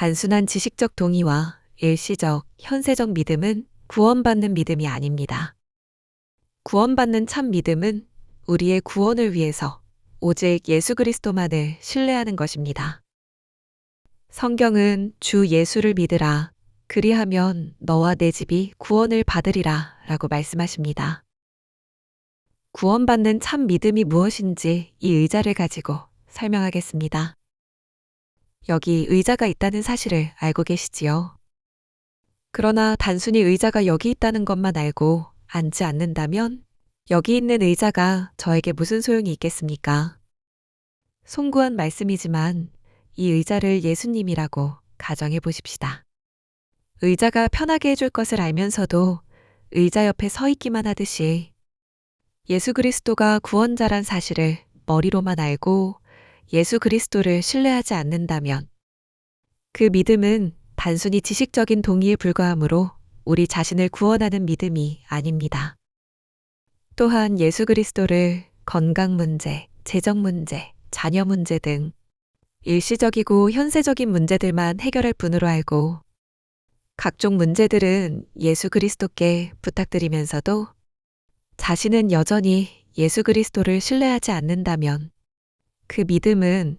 단순한 지식적 동의와 일시적, 현세적 믿음은 구원받는 믿음이 아닙니다. 구원받는 참 믿음은 우리의 구원을 위해서 오직 예수 그리스도만을 신뢰하는 것입니다. 성경은 주 예수를 믿으라, 그리하면 너와 내 집이 구원을 받으리라 라고 말씀하십니다. 구원받는 참 믿음이 무엇인지 이 의자를 가지고 설명하겠습니다. 여기 의자가 있다는 사실을 알고 계시지요? 그러나 단순히 의자가 여기 있다는 것만 알고 앉지 않는다면 여기 있는 의자가 저에게 무슨 소용이 있겠습니까? 송구한 말씀이지만 이 의자를 예수님이라고 가정해 보십시다. 의자가 편하게 해줄 것을 알면서도 의자 옆에 서 있기만 하듯이 예수 그리스도가 구원자란 사실을 머리로만 알고 예수 그리스도를 신뢰하지 않는다면 그 믿음은 단순히 지식적인 동의에 불과하므로 우리 자신을 구원하는 믿음이 아닙니다. 또한 예수 그리스도를 건강 문제, 재정 문제, 자녀 문제 등 일시적이고 현세적인 문제들만 해결할 분으로 알고 각종 문제들은 예수 그리스도께 부탁드리면서도 자신은 여전히 예수 그리스도를 신뢰하지 않는다면 그 믿음은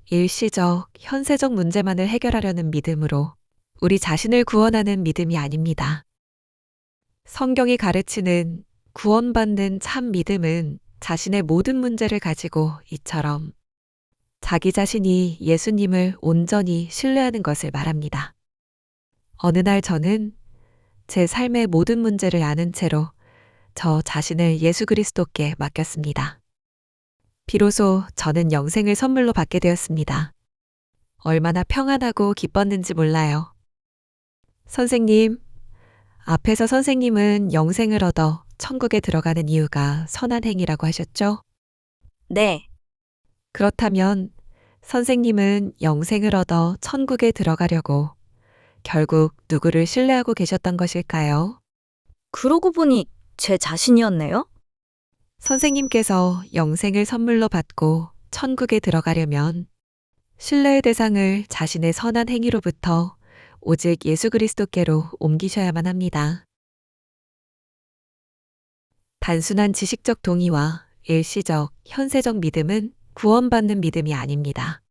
일시적, 현세적 문제만을 해결하려는 믿음으로 우리 자신을 구원하는 믿음이 아닙니다. 성경이 가르치는 구원받는 참 믿음은 자신의 모든 문제를 가지고 이처럼 자기 자신이 예수님을 온전히 신뢰하는 것을 말합니다. 어느 날 저는 제 삶의 모든 문제를 아는 채로 저 자신을 예수 그리스도께 맡겼습니다. 비로소 저는 영생을 선물로 받게 되었습니다. 얼마나 평안하고 기뻤는지 몰라요. 선생님, 앞에서 선생님은 영생을 얻어 천국에 들어가는 이유가 선한 행위라고 하셨죠? 네, 그렇다면 선생님은 영생을 얻어 천국에 들어가려고 결국 누구를 신뢰하고 계셨던 것일까요? 그러고 보니 제 자신이었네요? 선생님께서 영생을 선물로 받고 천국에 들어가려면 신뢰의 대상을 자신의 선한 행위로부터 오직 예수 그리스도께로 옮기셔야만 합니다. 단순한 지식적 동의와 일시적, 현세적 믿음은 구원받는 믿음이 아닙니다.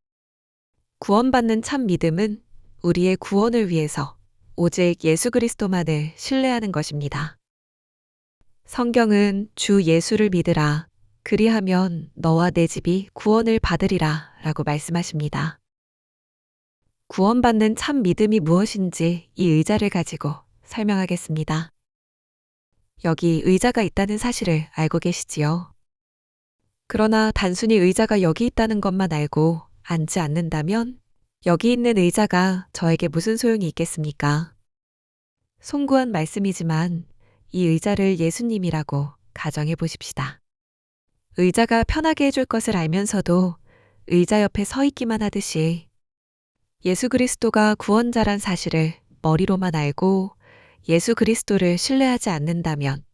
구원받는 참 믿음은 우리의 구원을 위해서 오직 예수 그리스도만을 신뢰하는 것입니다. 성경은 주 예수를 믿으라, 그리하면 너와 내 집이 구원을 받으리라 라고 말씀하십니다. 구원받는 참 믿음이 무엇인지 이 의자를 가지고 설명하겠습니다. 여기 의자가 있다는 사실을 알고 계시지요? 그러나 단순히 의자가 여기 있다는 것만 알고 앉지 않는다면 여기 있는 의자가 저에게 무슨 소용이 있겠습니까? 송구한 말씀이지만 이 의자를 예수님이라고 가정해 보십시다. 의자가 편하게 해줄 것을 알면서도 의자 옆에 서 있기만 하듯이 예수 그리스도가 구원자란 사실을 머리로만 알고 예수 그리스도를 신뢰하지 않는다면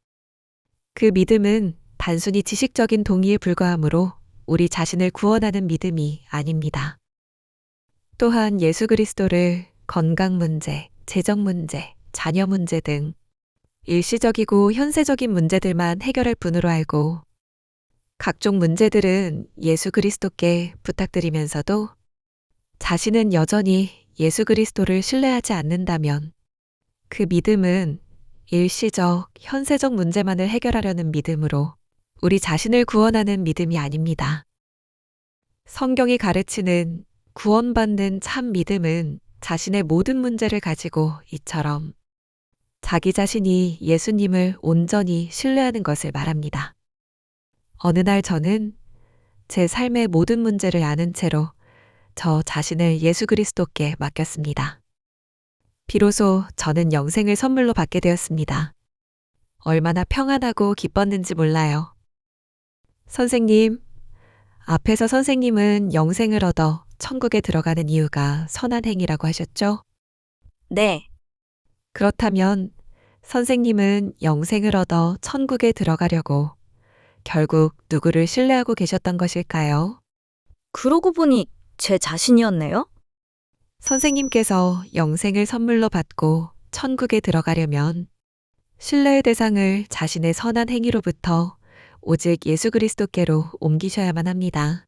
그 믿음은 단순히 지식적인 동의에 불과하므로 우리 자신을 구원하는 믿음이 아닙니다. 또한 예수 그리스도를 건강 문제, 재정 문제, 자녀 문제 등 일시적이고 현세적인 문제들만 해결할 분으로 알고 각종 문제들은 예수 그리스도께 부탁드리면서도 자신은 여전히 예수 그리스도를 신뢰하지 않는다면 그 믿음은 일시적, 현세적 문제만을 해결하려는 믿음으로 우리 자신을 구원하는 믿음이 아닙니다. 성경이 가르치는 구원받는 참 믿음은 자신의 모든 문제를 가지고 이처럼 자기 자신이 예수님을 온전히 신뢰하는 것을 말합니다. 어느 날 저는 제 삶의 모든 문제를 아는 채로 저 자신을 예수 그리스도께 맡겼습니다. 비로소 저는 영생을 선물로 받게 되었습니다. 얼마나 평안하고 기뻤는지 몰라요. 선생님, 앞에서 선생님은 영생을 얻어 천국에 들어가는 이유가 선한 행위라고 하셨죠? 네, 그렇다면 선생님은 영생을 얻어 천국에 들어가려고 결국 누구를 신뢰하고 계셨던 것일까요? 그러고 보니 제 자신이었네요? 선생님께서 영생을 선물로 받고 천국에 들어가려면 신뢰의 대상을 자신의 선한 행위로부터 오직 예수 그리스도께로 옮기셔야만 합니다.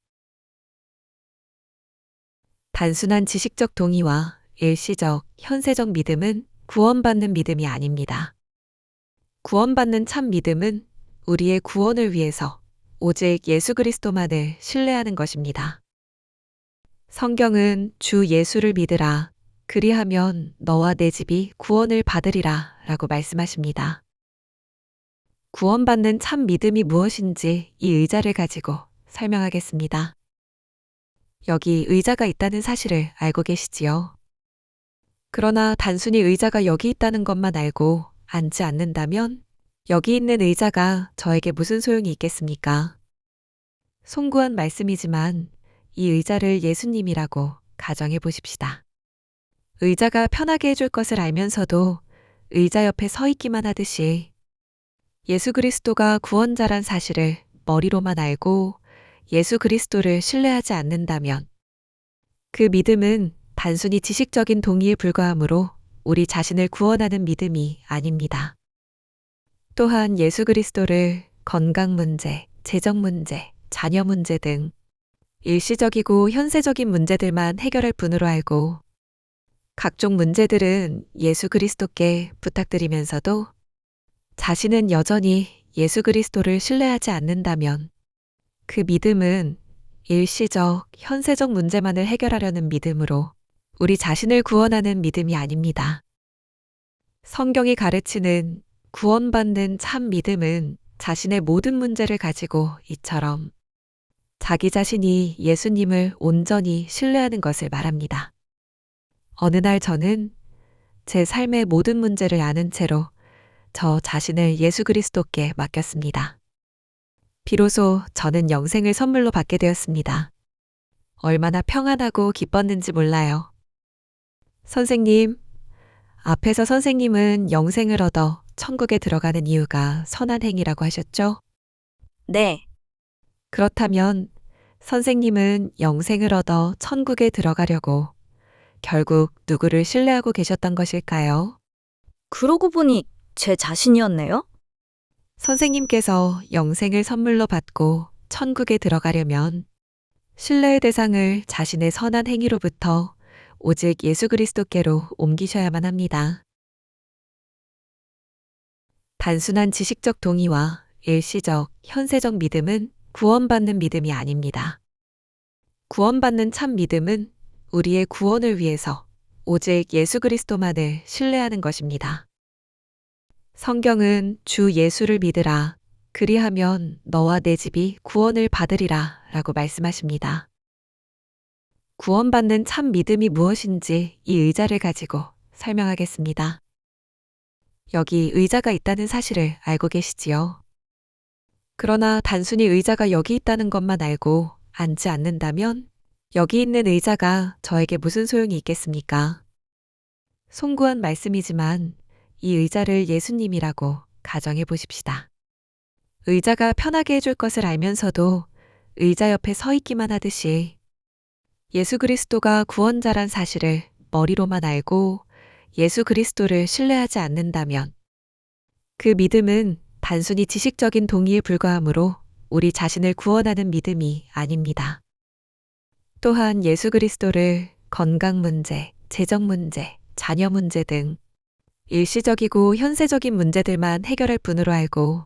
단순한 지식적 동의와 일시적, 현세적 믿음은 구원받는 믿음이 아닙니다. 구원받는 참 믿음은 우리의 구원을 위해서 오직 예수 그리스도만을 신뢰하는 것입니다. 성경은 주 예수를 믿으라. 그리하면 너와 내 집이 구원을 받으리라 라고 말씀하십니다. 구원받는 참 믿음이 무엇인지 이 의자를 가지고 설명하겠습니다. 여기 의자가 있다는 사실을 알고 계시지요? 그러나 단순히 의자가 여기 있다는 것만 알고 앉지 않는다면 여기 있는 의자가 저에게 무슨 소용이 있겠습니까? 송구한 말씀이지만 이 의자를 예수님이라고 가정해 보십시다. 의자가 편하게 해줄 것을 알면서도 의자 옆에 서 있기만 하듯이 예수 그리스도가 구원자란 사실을 머리로만 알고 예수 그리스도를 신뢰하지 않는다면 그 믿음은 단순히 지식적인 동의에 불과하므로 우리 자신을 구원하는 믿음이 아닙니다. 또한 예수 그리스도를 건강 문제, 재정 문제, 자녀 문제 등 일시적이고 현세적인 문제들만 해결할 분으로 알고 각종 문제들은 예수 그리스도께 부탁드리면서도 자신은 여전히 예수 그리스도를 신뢰하지 않는다면 그 믿음은 일시적, 현세적 문제만을 해결하려는 믿음으로 우리 자신을 구원하는 믿음이 아닙니다. 성경이 가르치는 구원받는 참 믿음은 자신의 모든 문제를 가지고 이처럼 자기 자신이 예수님을 온전히 신뢰하는 것을 말합니다. 어느 날 저는 제 삶의 모든 문제를 아는 채로 저 자신을 예수 그리스도께 맡겼습니다. 비로소 저는 영생을 선물로 받게 되었습니다. 얼마나 평안하고 기뻤는지 몰라요. 선생님, 앞에서 선생님은 영생을 얻어 천국에 들어가는 이유가 선한 행위라고 하셨죠? 네. 그렇다면 선생님은 영생을 얻어 천국에 들어가려고 결국 누구를 신뢰하고 계셨던 것일까요? 그러고 보니 제 자신이었네요? 선생님께서 영생을 선물로 받고 천국에 들어가려면 신뢰의 대상을 자신의 선한 행위로부터 오직 예수 그리스도께로 옮기셔야만 합니다. 단순한 지식적 동의와 일시적, 현세적 믿음은 구원받는 믿음이 아닙니다. 구원받는 참 믿음은 우리의 구원을 위해서 오직 예수 그리스도만을 신뢰하는 것입니다. 성경은 주 예수를 믿으라. 그리하면 너와 내 집이 구원을 받으리라 라고 말씀하십니다. 구원받는 참 믿음이 무엇인지 이 의자를 가지고 설명하겠습니다. 여기 의자가 있다는 사실을 알고 계시지요? 그러나 단순히 의자가 여기 있다는 것만 알고 앉지 않는다면 여기 있는 의자가 저에게 무슨 소용이 있겠습니까? 송구한 말씀이지만 이 의자를 예수님이라고 가정해 보십시다. 의자가 편하게 해줄 것을 알면서도 의자 옆에 서 있기만 하듯이 예수 그리스도가 구원자란 사실을 머리로만 알고 예수 그리스도를 신뢰하지 않는다면 그 믿음은 단순히 지식적인 동의에 불과하므로 우리 자신을 구원하는 믿음이 아닙니다. 또한 예수 그리스도를 건강 문제, 재정 문제, 자녀 문제 등 일시적이고 현세적인 문제들만 해결할 분으로 알고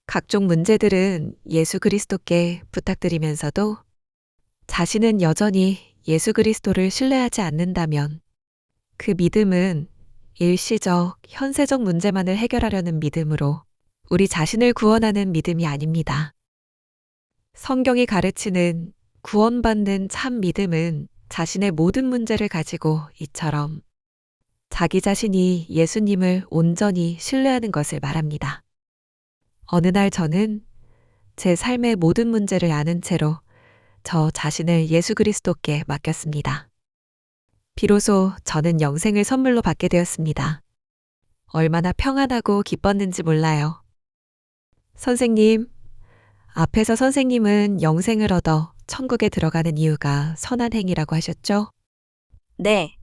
각종 문제들은 예수 그리스도께 부탁드리면서도 자신은 여전히 예수 그리스도를 신뢰하지 않는다면 그 믿음은 일시적, 현세적 문제만을 해결하려는 믿음으로 우리 자신을 구원하는 믿음이 아닙니다. 성경이 가르치는 구원받는 참 믿음은 자신의 모든 문제를 가지고 이처럼 자기 자신이 예수님을 온전히 신뢰하는 것을 말합니다. 어느 날 저는 제 삶의 모든 문제를 아는 채로 저 자신을 예수 그리스도께 맡겼습니다. 비로소 저는 영생을 선물로 받게 되었습니다. 얼마나 평안하고 기뻤는지 몰라요. 선생님, 앞에서 선생님은 영생을 얻어 천국에 들어가는 이유가 선한 행위라고 하셨죠? 네.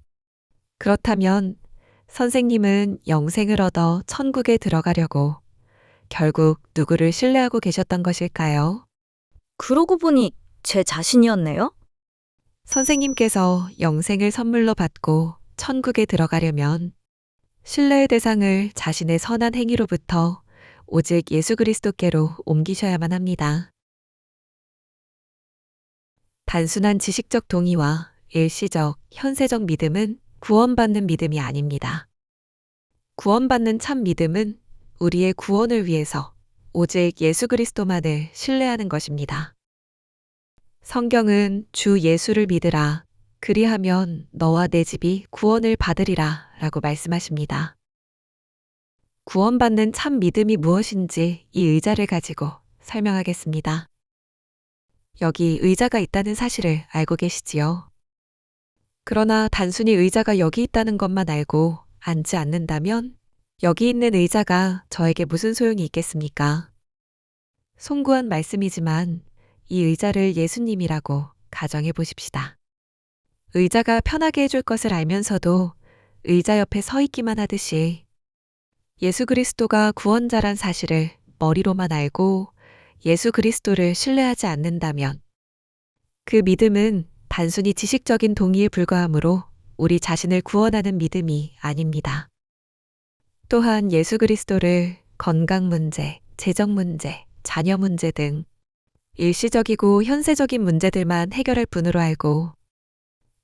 그렇다면 선생님은 영생을 얻어 천국에 들어가려고 결국 누구를 신뢰하고 계셨던 것일까요? 그러고 보니 제 자신이었네요? 선생님께서 영생을 선물로 받고 천국에 들어가려면 신뢰의 대상을 자신의 선한 행위로부터 오직 예수 그리스도께로 옮기셔야만 합니다. 단순한 지식적 동의와 일시적, 현세적 믿음은 구원받는 믿음이 아닙니다. 구원받는 참 믿음은 우리의 구원을 위해서 오직 예수 그리스도만을 신뢰하는 것입니다. 성경은 주 예수를 믿으라. 그리하면 너와 내 집이 구원을 받으리라 라고 말씀하십니다. 구원받는 참 믿음이 무엇인지 이 의자를 가지고 설명하겠습니다. 여기 의자가 있다는 사실을 알고 계시지요? 그러나 단순히 의자가 여기 있다는 것만 알고 앉지 않는다면 여기 있는 의자가 저에게 무슨 소용이 있겠습니까? 송구한 말씀이지만 이 의자를 예수님이라고 가정해 보십시다. 의자가 편하게 해줄 것을 알면서도 의자 옆에 서 있기만 하듯이 예수 그리스도가 구원자란 사실을 머리로만 알고 예수 그리스도를 신뢰하지 않는다면 그 믿음은 단순히 지식적인 동의에 불과하므로 우리 자신을 구원하는 믿음이 아닙니다. 또한 예수 그리스도를 건강 문제, 재정 문제, 자녀 문제 등 일시적이고 현세적인 문제들만 해결할 분으로 알고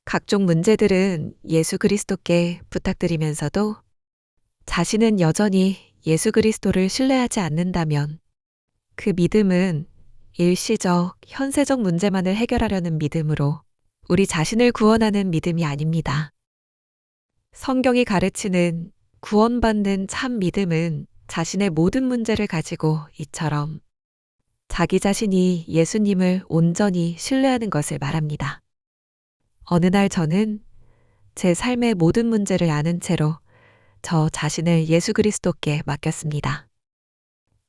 각종 문제들은 예수 그리스도께 부탁드리면서도 자신은 여전히 예수 그리스도를 신뢰하지 않는다면 그 믿음은 일시적, 현세적 문제만을 해결하려는 믿음으로 우리 자신을 구원하는 믿음이 아닙니다. 성경이 가르치는 구원받는 참 믿음은 자신의 모든 문제를 가지고 이처럼 자기 자신이 예수님을 온전히 신뢰하는 것을 말합니다. 어느 날 저는 제 삶의 모든 문제를 아는 채로 저 자신을 예수 그리스도께 맡겼습니다.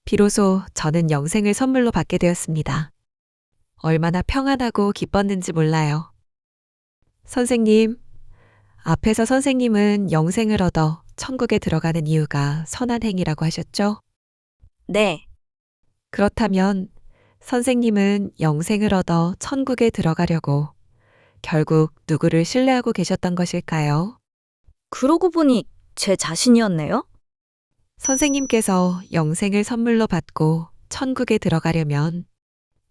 비로소 저는 영생을 선물로 받게 되었습니다. 얼마나 평안하고 기뻤는지 몰라요. 선생님, 앞에서 선생님은 영생을 얻어 천국에 들어가는 이유가 선한 행위라고 하셨죠? 네. 그렇다면 선생님은 영생을 얻어 천국에 들어가려고 결국 누구를 신뢰하고 계셨던 것일까요? 그러고 보니 제 자신이었네요? 선생님께서 영생을 선물로 받고 천국에 들어가려면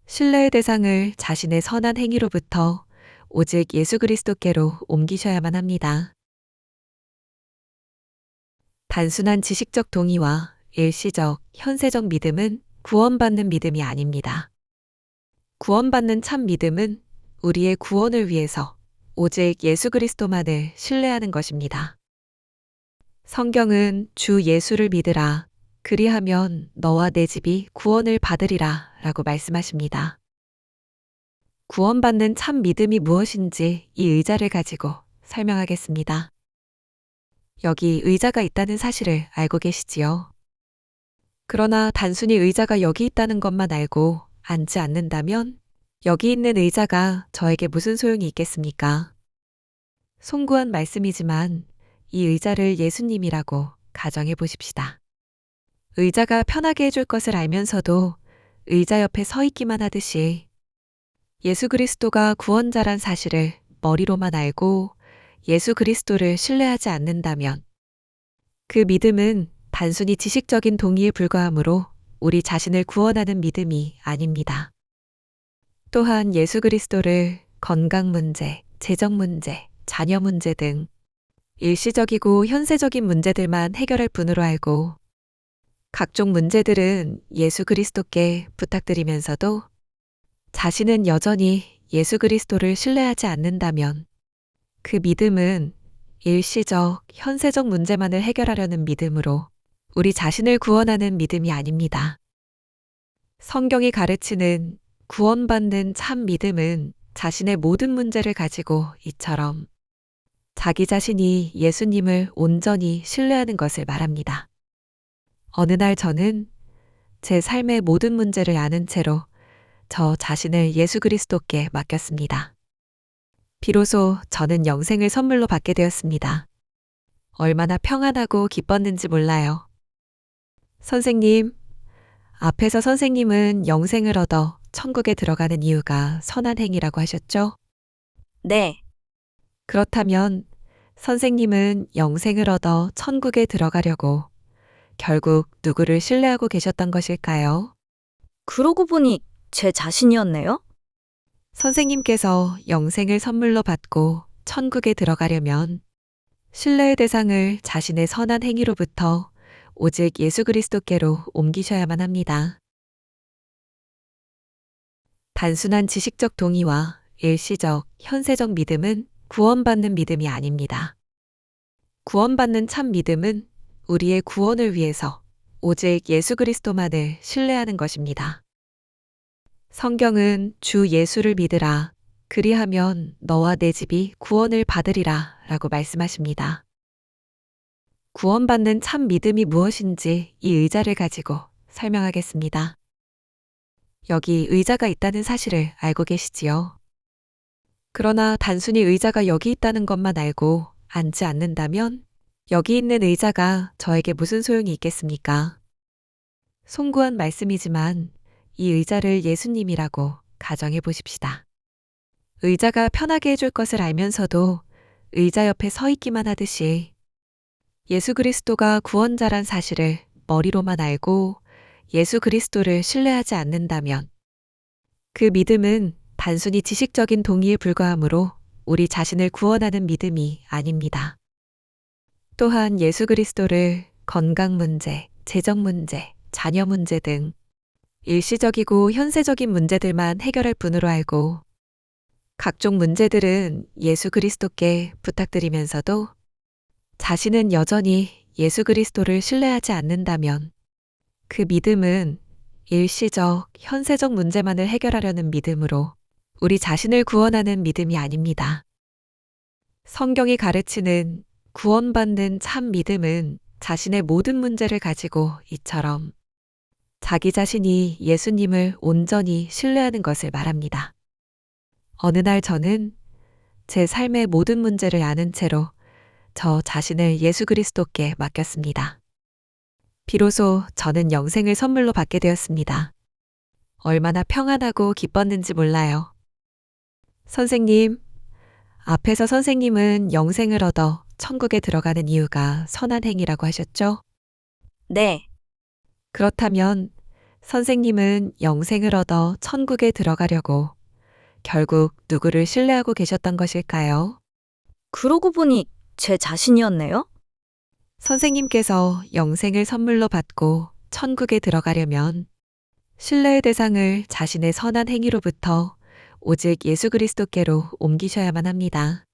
신뢰의 대상을 자신의 선한 행위로부터 오직 예수 그리스도께로 옮기셔야만 합니다. 단순한 지식적 동의와 일시적, 현세적 믿음은 구원받는 믿음이 아닙니다. 구원받는 참 믿음은 우리의 구원을 위해서 오직 예수 그리스도만을 신뢰하는 것입니다. 성경은 주 예수를 믿으라. 그리하면 너와 내 집이 구원을 받으리라 라고 말씀하십니다. 구원받는 참 믿음이 무엇인지 이 의자를 가지고 설명하겠습니다. 여기 의자가 있다는 사실을 알고 계시지요? 그러나 단순히 의자가 여기 있다는 것만 알고 앉지 않는다면 여기 있는 의자가 저에게 무슨 소용이 있겠습니까? 송구한 말씀이지만 이 의자를 예수님이라고 가정해 보십시다. 의자가 편하게 해줄 것을 알면서도 의자 옆에 서 있기만 하듯이 예수 그리스도가 구원자란 사실을 머리로만 알고 예수 그리스도를 신뢰하지 않는다면 그 믿음은 단순히 지식적인 동의에 불과하므로 우리 자신을 구원하는 믿음이 아닙니다. 또한 예수 그리스도를 건강 문제, 재정 문제, 자녀 문제 등 일시적이고 현세적인 문제들만 해결할 분으로 알고 각종 문제들은 예수 그리스도께 부탁드리면서도 자신은 여전히 예수 그리스도를 신뢰하지 않는다면 그 믿음은 일시적, 현세적 문제만을 해결하려는 믿음으로 우리 자신을 구원하는 믿음이 아닙니다. 성경이 가르치는 구원받는 참 믿음은 자신의 모든 문제를 가지고 이처럼 자기 자신이 예수님을 온전히 신뢰하는 것을 말합니다. 어느 날 저는 제 삶의 모든 문제를 아는 채로 저 자신을 예수 그리스도께 맡겼습니다. 비로소 저는 영생을 선물로 받게 되었습니다. 얼마나 평안하고 기뻤는지 몰라요. 선생님, 앞에서 선생님은 영생을 얻어 천국에 들어가는 이유가 선한 행위라고 하셨죠? 네, 그렇다면 선생님은 영생을 얻어 천국에 들어가려고 결국 누구를 신뢰하고 계셨던 것일까요? 그러고 보니 제 자신이었네요? 선생님께서 영생을 선물로 받고 천국에 들어가려면 신뢰의 대상을 자신의 선한 행위로부터 오직 예수 그리스도께로 옮기셔야만 합니다. 단순한 지식적 동의와 일시적, 현세적 믿음은 구원받는 믿음이 아닙니다. 구원받는 참 믿음은 우리의 구원을 위해서 오직 예수 그리스도만을 신뢰하는 것입니다. 성경은 주 예수를 믿으라. 그리하면 너와 내 집이 구원을 받으리라 라고 말씀하십니다. 구원받는 참 믿음이 무엇인지 이 의자를 가지고 설명하겠습니다. 여기 의자가 있다는 사실을 알고 계시지요? 그러나 단순히 의자가 여기 있다는 것만 알고 앉지 않는다면 여기 있는 의자가 저에게 무슨 소용이 있겠습니까? 송구한 말씀이지만 이 의자를 예수님이라고 가정해 보십시다. 의자가 편하게 해줄 것을 알면서도 의자 옆에 서 있기만 하듯이 예수 그리스도가 구원자란 사실을 머리로만 알고 예수 그리스도를 신뢰하지 않는다면 그 믿음은 단순히 지식적인 동의에 불과하므로 우리 자신을 구원하는 믿음이 아닙니다. 또한 예수 그리스도를 건강 문제, 재정 문제, 자녀 문제 등 일시적이고 현세적인 문제들만 해결할 분으로 알고 각종 문제들은 예수 그리스도께 부탁드리면서도 자신은 여전히 예수 그리스도를 신뢰하지 않는다면 그 믿음은 일시적, 현세적 문제만을 해결하려는 믿음으로 우리 자신을 구원하는 믿음이 아닙니다. 성경이 가르치는 구원받는 참 믿음은 자신의 모든 문제를 가지고 이처럼 자기 자신이 예수님을 온전히 신뢰하는 것을 말합니다. 어느 날 저는 제 삶의 모든 문제를 아는 채로 저 자신을 예수 그리스도께 맡겼습니다. 비로소 저는 영생을 선물로 받게 되었습니다. 얼마나 평안하고 기뻤는지 몰라요. 선생님, 앞에서 선생님은 영생을 얻어 천국에 들어가는 이유가 선한 행위라고 하셨죠? 네, 그렇다면 선생님은 영생을 얻어 천국에 들어가려고 결국 누구를 신뢰하고 계셨던 것일까요? 그러고 보니 제 자신이었네요? 선생님께서 영생을 선물로 받고 천국에 들어가려면 신뢰의 대상을 자신의 선한 행위로부터 오직 예수 그리스도께로 옮기셔야만 합니다.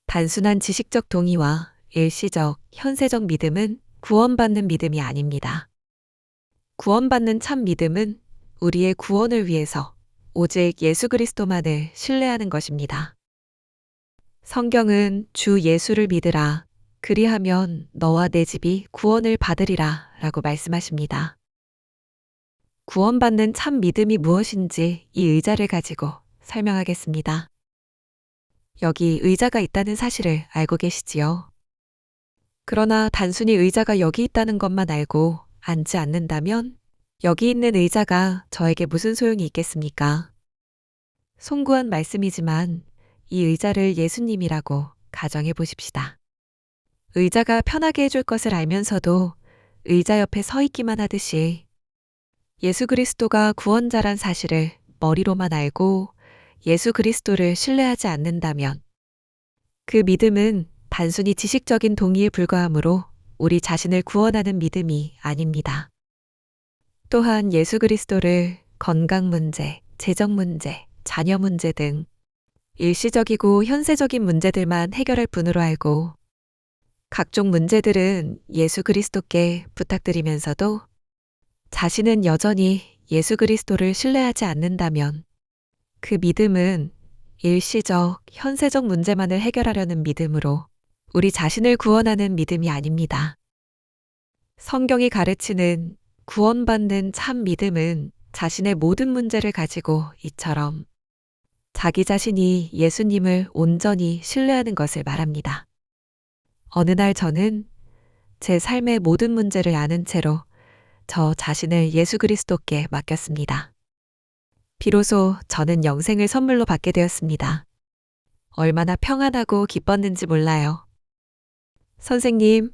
단순한 지식적 동의와 일시적, 현세적 믿음은 구원받는 믿음이 아닙니다. 구원받는 참 믿음은 우리의 구원을 위해서 오직 예수 그리스도만을 신뢰하는 것입니다. 성경은 주 예수를 믿으라. 그리하면 너와 내 집이 구원을 받으리라 라고 말씀하십니다. 구원받는 참 믿음이 무엇인지 이 의자를 가지고 설명하겠습니다. 여기 의자가 있다는 사실을 알고 계시지요? 그러나 단순히 의자가 여기 있다는 것만 알고 앉지 않는다면 여기 있는 의자가 저에게 무슨 소용이 있겠습니까? 송구한 말씀이지만 이 의자를 예수님이라고 가정해 보십시다. 의자가 편하게 해줄 것을 알면서도 의자 옆에 서 있기만 하듯이 예수 그리스도가 구원자란 사실을 머리로만 알고 예수 그리스도를 신뢰하지 않는다면 그 믿음은 단순히 지식적인 동의에 불과하므로 우리 자신을 구원하는 믿음이 아닙니다. 또한 예수 그리스도를 건강 문제, 재정 문제, 자녀 문제 등 일시적이고 현세적인 문제들만 해결할 분으로 알고 각종 문제들은 예수 그리스도께 부탁드리면서도 자신은 여전히 예수 그리스도를 신뢰하지 않는다면 그 믿음은 일시적, 현세적 문제만을 해결하려는 믿음으로 우리 자신을 구원하는 믿음이 아닙니다. 성경이 가르치는 구원받는 참 믿음은 자신의 모든 문제를 가지고 이처럼 자기 자신이 예수님을 온전히 신뢰하는 것을 말합니다. 어느 날 저는 제 삶의 모든 문제를 아는 채로 저 자신을 예수 그리스도께 맡겼습니다. 비로소 저는 영생을 선물로 받게 되었습니다. 얼마나 평안하고 기뻤는지 몰라요. 선생님,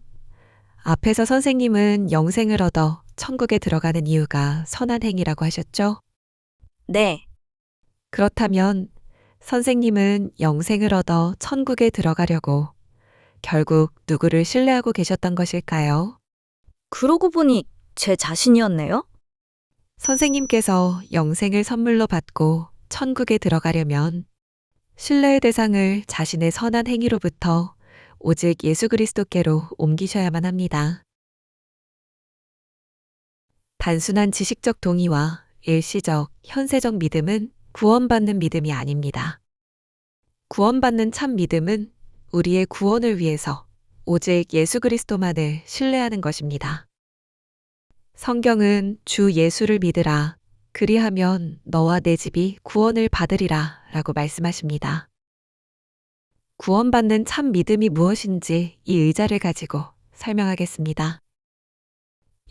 앞에서 선생님은 영생을 얻어 천국에 들어가는 이유가 선한 행위라고 하셨죠? 네. 그렇다면 선생님은 영생을 얻어 천국에 들어가려고 결국 누구를 신뢰하고 계셨던 것일까요? 그러고 보니 제 자신이었네요? 선생님께서 영생을 선물로 받고 천국에 들어가려면 신뢰의 대상을 자신의 선한 행위로부터 오직 예수 그리스도께로 옮기셔야만 합니다. 단순한 지식적 동의와 일시적, 현세적 믿음은 구원받는 믿음이 아닙니다. 구원받는 참 믿음은 우리의 구원을 위해서 오직 예수 그리스도만을 신뢰하는 것입니다. 성경은 주 예수를 믿으라. 그리하면 너와 내 집이 구원을 받으리라 라고 말씀하십니다. 구원받는 참 믿음이 무엇인지 이 의자를 가지고 설명하겠습니다.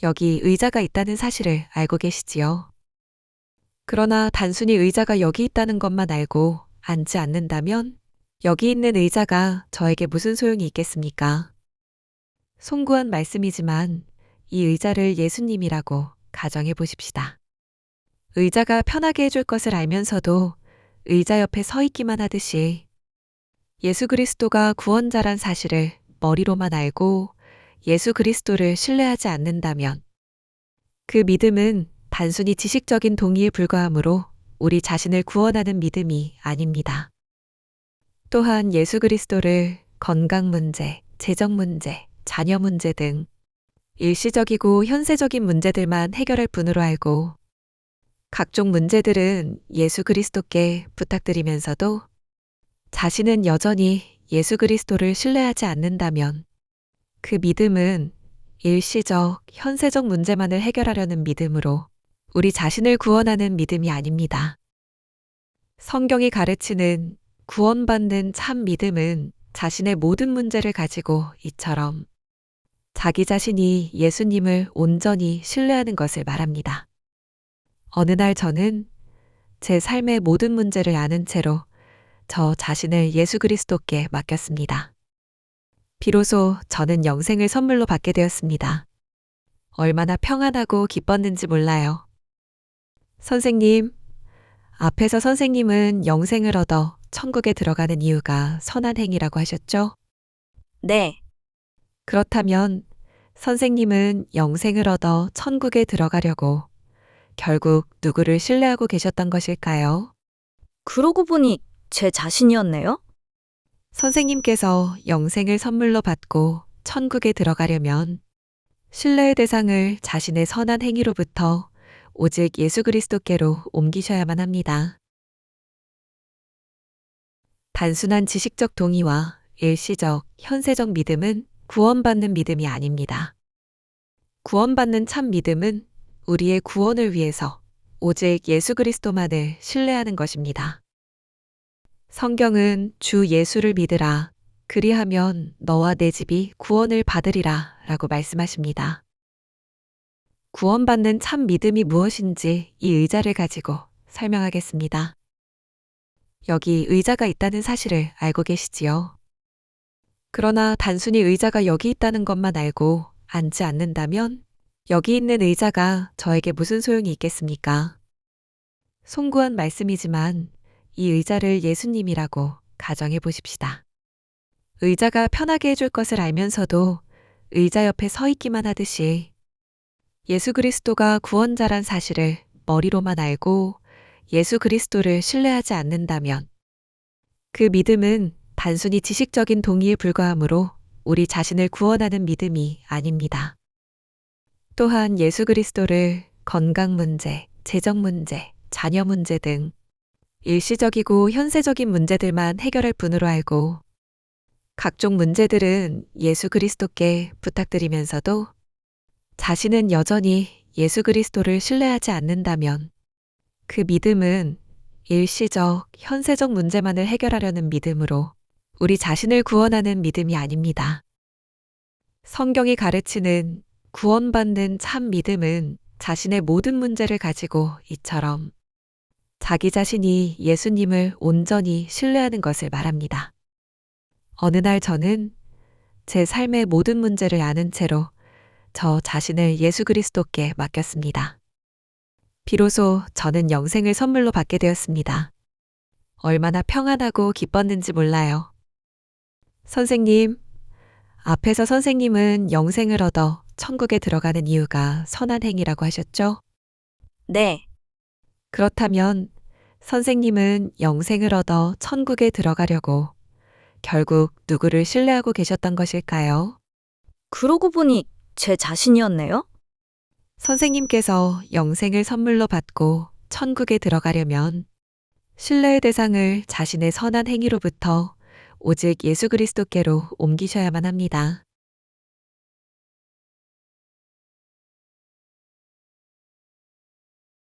여기 의자가 있다는 사실을 알고 계시지요? 그러나 단순히 의자가 여기 있다는 것만 알고 앉지 않는다면 여기 있는 의자가 저에게 무슨 소용이 있겠습니까? 송구한 말씀이지만 이 의자를 예수님이라고 가정해 보십시다. 의자가 편하게 해줄 것을 알면서도 의자 옆에 서 있기만 하듯이 예수 그리스도가 구원자란 사실을 머리로만 알고 예수 그리스도를 신뢰하지 않는다면 그 믿음은 단순히 지식적인 동의에 불과하므로 우리 자신을 구원하는 믿음이 아닙니다. 또한 예수 그리스도를 건강 문제, 재정 문제, 자녀 문제 등 일시적이고 현세적인 문제들만 해결할 분으로 알고 각종 문제들은 예수 그리스도께 부탁드리면서도 자신은 여전히 예수 그리스도를 신뢰하지 않는다면 그 믿음은 일시적, 현세적 문제만을 해결하려는 믿음으로 우리 자신을 구원하는 믿음이 아닙니다. 성경이 가르치는 구원받는 참 믿음은 자신의 모든 문제를 가지고 이처럼 자기 자신이 예수님을 온전히 신뢰하는 것을 말합니다. 어느 날 저는 제 삶의 모든 문제를 아는 채로 저 자신을 예수 그리스도께 맡겼습니다. 비로소 저는 영생을 선물로 받게 되었습니다. 얼마나 평안하고 기뻤는지 몰라요. 선생님, 앞에서 선생님은 영생을 얻어 천국에 들어가는 이유가 선한 행위라고 하셨죠? 네. 그렇다면 선생님은 영생을 얻어 천국에 들어가려고 결국 누구를 신뢰하고 계셨던 것일까요? 그러고 보니 제 자신이었네요? 선생님께서 영생을 선물로 받고 천국에 들어가려면 신뢰의 대상을 자신의 선한 행위로부터 오직 예수 그리스도께로 옮기셔야만 합니다. 단순한 지식적 동의와 일시적, 현세적 믿음은 구원받는 믿음이 아닙니다. 구원받는 참 믿음은 우리의 구원을 위해서 오직 예수 그리스도만을 신뢰하는 것입니다. 성경은 주 예수를 믿으라. 그리하면 너와 내 집이 구원을 받으리라 라고 말씀하십니다. 구원받는 참 믿음이 무엇인지 이 의자를 가지고 설명하겠습니다. 여기 의자가 있다는 사실을 알고 계시지요? 그러나 단순히 의자가 여기 있다는 것만 알고 앉지 않는다면 여기 있는 의자가 저에게 무슨 소용이 있겠습니까? 송구한 말씀이지만 이 의자를 예수님이라고 가정해 보십시다. 의자가 편하게 해줄 것을 알면서도 의자 옆에 서 있기만 하듯이 예수 그리스도가 구원자란 사실을 머리로만 알고 예수 그리스도를 신뢰하지 않는다면 그 믿음은 단순히 지식적인 동의에 불과하므로 우리 자신을 구원하는 믿음이 아닙니다. 또한 예수 그리스도를 건강 문제, 재정 문제, 자녀 문제 등 일시적이고 현세적인 문제들만 해결할 분으로 알고 각종 문제들은 예수 그리스도께 부탁드리면서도 자신은 여전히 예수 그리스도를 신뢰하지 않는다면 그 믿음은 일시적, 현세적 문제만을 해결하려는 믿음으로 우리 자신을 구원하는 믿음이 아닙니다. 성경이 가르치는 구원받는 참 믿음은 자신의 모든 문제를 가지고 이처럼 자기 자신이 예수님을 온전히 신뢰하는 것을 말합니다. 어느 날 저는 제 삶의 모든 문제를 아는 채로 저 자신을 예수 그리스도께 맡겼습니다. 비로소 저는 영생을 선물로 받게 되었습니다. 얼마나 평안하고 기뻤는지 몰라요. 선생님, 앞에서 선생님은 영생을 얻어 천국에 들어가는 이유가 선한 행위라고 하셨죠? 네. 그렇다면 선생님은 영생을 얻어 천국에 들어가려고 결국 누구를 신뢰하고 계셨던 것일까요? 그러고 보니 제 자신이었네요? 선생님께서 영생을 선물로 받고 천국에 들어가려면 신뢰의 대상을 자신의 선한 행위로부터 오직 예수 그리스도께로 옮기셔야만 합니다.